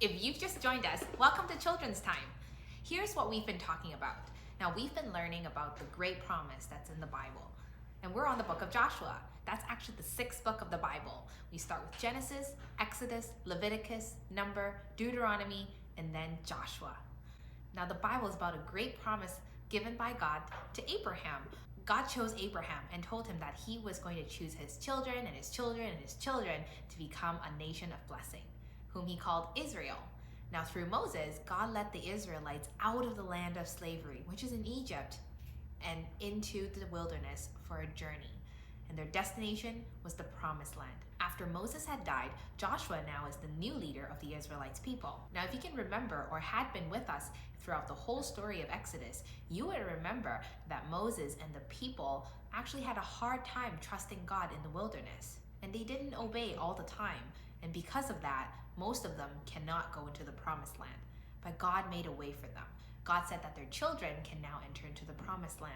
If you've just joined us, welcome to Children's Time. Here's what we've been talking about. Now, we've been learning about the great promise that's in the Bible. And we're on the book of Joshua. That's actually the sixth book of the Bible. We start with Genesis, Exodus, Leviticus, Number, Deuteronomy, and then Joshua. Now, the Bible is about a great promise given by God to Abraham. God chose Abraham and told him that he was going to choose his children and his children and his children to become a nation of blessing, whom he called Israel. Now, through Moses, God led the Israelites out of the land of slavery, which is in Egypt, and into the wilderness for a journey. And their destination was the promised land. After Moses had died, Joshua now is the new leader of the Israelites people. Now, if you can remember or had been with us throughout the whole story of Exodus, you would remember that Moses and the people actually had a hard time trusting God in the wilderness. And they didn't obey all the time. And because of that, most of them cannot go into the promised land. But God made a way for them. God said that their children can now enter into the promised land.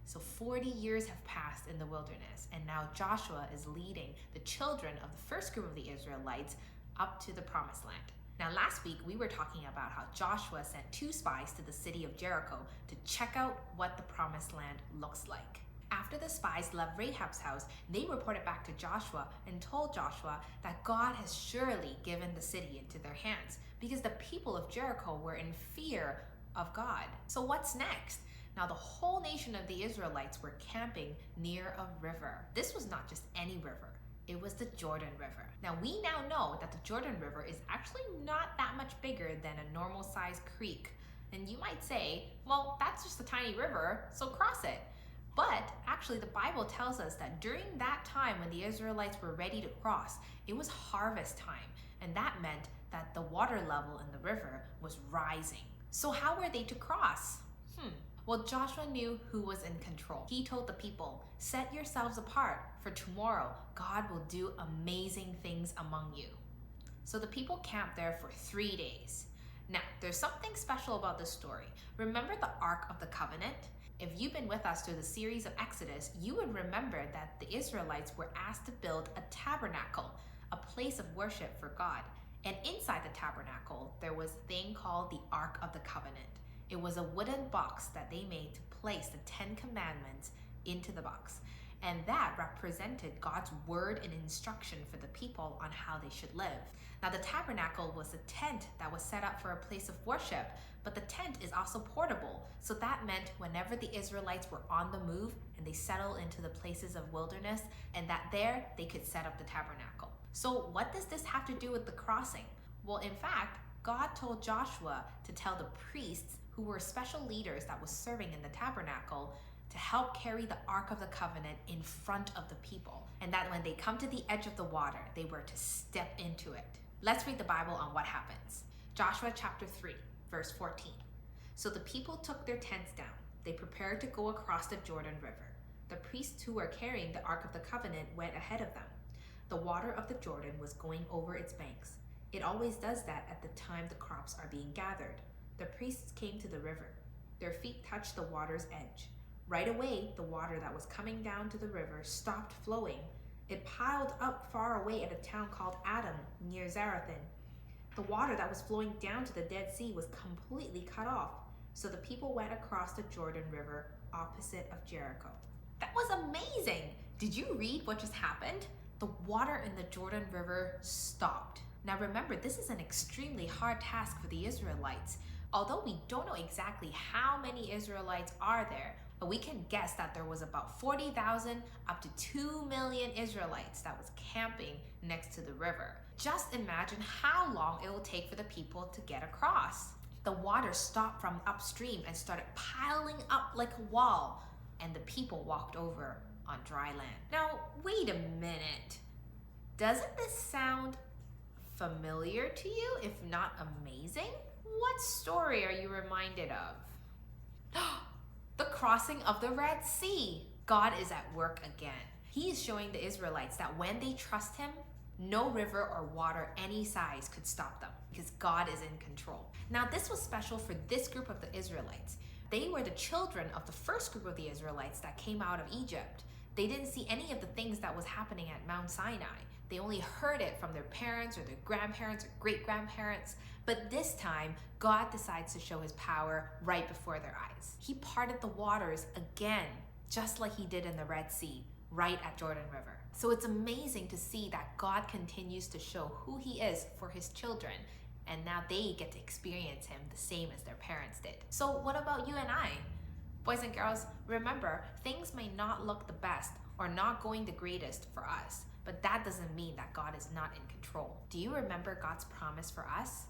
So 40 years have passed in the wilderness, and now Joshua is leading the children of the first group of the Israelites up to the promised land. Now, last week we were talking about how Joshua sent 2 spies to the city of Jericho to check out what the promised land looks like. After the spies left Rahab's house, they reported back to Joshua and told Joshua that God has surely given the city into their hands because the people of Jericho were in fear of God. So what's next? Now, the whole nation of the Israelites were camping near a river. This was not just any river. It was the Jordan River. Now, we now know that the Jordan River is actually not that much bigger than a normal sized creek. And you might say, well, that's just a tiny river, so cross it. But actually, the Bible tells us that during that time when the Israelites were ready to cross, it was harvest time. And that meant that the water level in the river was rising. So how were they to cross? Well, Joshua knew who was in control. He told the people, set yourselves apart, for tomorrow God will do amazing things among you. So the people camped there for 3 days. Now, there's something special about this story. Remember the Ark of the Covenant? If you've been with us through the series of Exodus, you would remember that the Israelites were asked to build a tabernacle, a place of worship for God. And inside the tabernacle, there was a thing called the Ark of the Covenant. It was a wooden box that they made to place the 10 Commandments into the box. And that represented God's word and instruction for the people on how they should live. Now, the tabernacle was a tent that was set up for a place of worship, but the tent is also portable. So that meant whenever the Israelites were on the move and they settled into the places of wilderness, and that there they could set up the tabernacle. So what does this have to do with the crossing? Well, in fact, God told Joshua to tell the priests, who were special leaders that was serving in the tabernacle, to help carry the Ark of the Covenant in front of the people, and that when they come to the edge of the water, they were to step into it. Let's read the Bible on what happens. Joshua chapter 3, verse 14. So the people took their tents down. They prepared to go across the Jordan River. The priests who were carrying the Ark of the Covenant went ahead of them. The water of the Jordan was going over its banks. It always does that at the time the crops are being gathered. The priests came to the river. Their feet touched the water's edge. Right away, the water that was coming down to the river stopped flowing. It piled up far away at a town called Adam, near Zarethan. The water that was flowing down to the Dead Sea was completely cut off. So the people went across the Jordan River opposite of Jericho. That was amazing! Did you read what just happened? The water in the Jordan River stopped. Now remember, this is an extremely hard task for the Israelites. Although we don't know exactly how many Israelites are there, but we can guess that there was about 40,000 up to 2 million Israelites that was camping next to the river. Just imagine how long it will take for the people to get across. The water stopped from upstream and started piling up like a wall, and the people walked over on dry land. Now, wait a minute. Doesn't this sound familiar to you, if not amazing? What story are you reminded of? The crossing of the Red Sea. God is at work again. He is showing the Israelites that when they trust him, no river or water any size could stop them because God is in control. Now, this was special for this group of the Israelites. They were the children of the first group of the Israelites that came out of Egypt. They didn't see any of the things that was happening at Mount Sinai. They only heard it from their parents or their grandparents or great-grandparents. But this time, God decides to show his power right before their eyes. He parted the waters again, just like he did in the Red Sea, right at Jordan River. So it's amazing to see that God continues to show who he is for his children, and now they get to experience him the same as their parents did. So what about you and I? Boys and girls, remember, things may not look the best or not going the greatest for us, but that doesn't mean that God is not in control. Do you remember God's promise for us?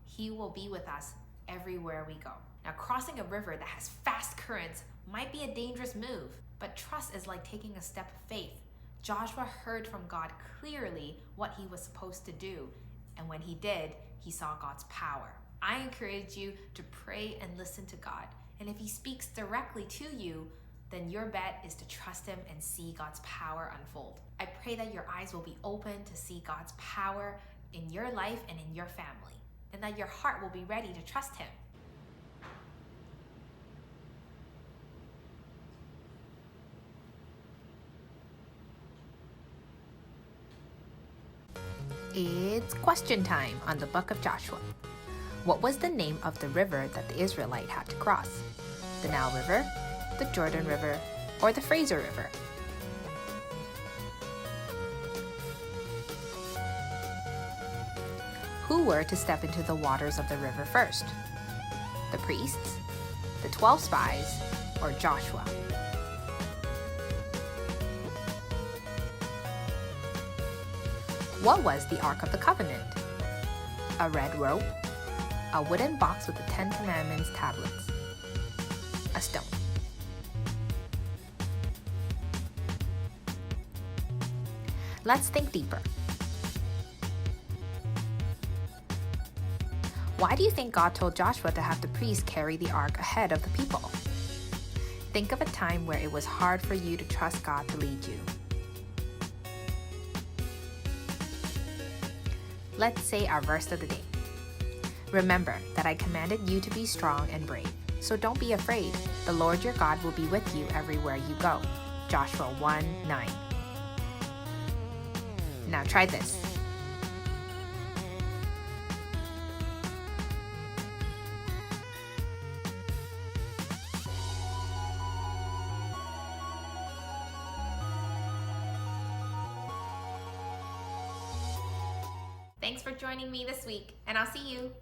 He will be with us everywhere we go. Now, crossing a river that has fast currents might be a dangerous move, but trust is like taking a step of faith. Joshua heard from God clearly what he was supposed to do, and when he did, he saw God's power. I encourage you to pray and listen to God, and if he speaks directly to you, then your bet is to trust him and see God's power unfold. I pray that your eyes will be open to see God's power in your life and in your family, and that your heart will be ready to trust him. It's question time on the book of Joshua. What was the name of the river that the Israelite had to cross? The Nile River, the Jordan River, or the Fraser River? Who were to step into the waters of the river first? The priests, the 12 spies, or Joshua? What was the Ark of the Covenant? A red rope, a wooden box with the 10 Commandments tablets, a stone. Let's think deeper. Why do you think God told Joshua to have the priests carry the ark ahead of the people? Think of a time where it was hard for you to trust God to lead you. Let's say our verse of the day. Remember that I commanded you to be strong and brave, so don't be afraid. The Lord your God will be with you everywhere you go. Joshua 1:9. Now try this. Thanks for joining me this week, and I'll see you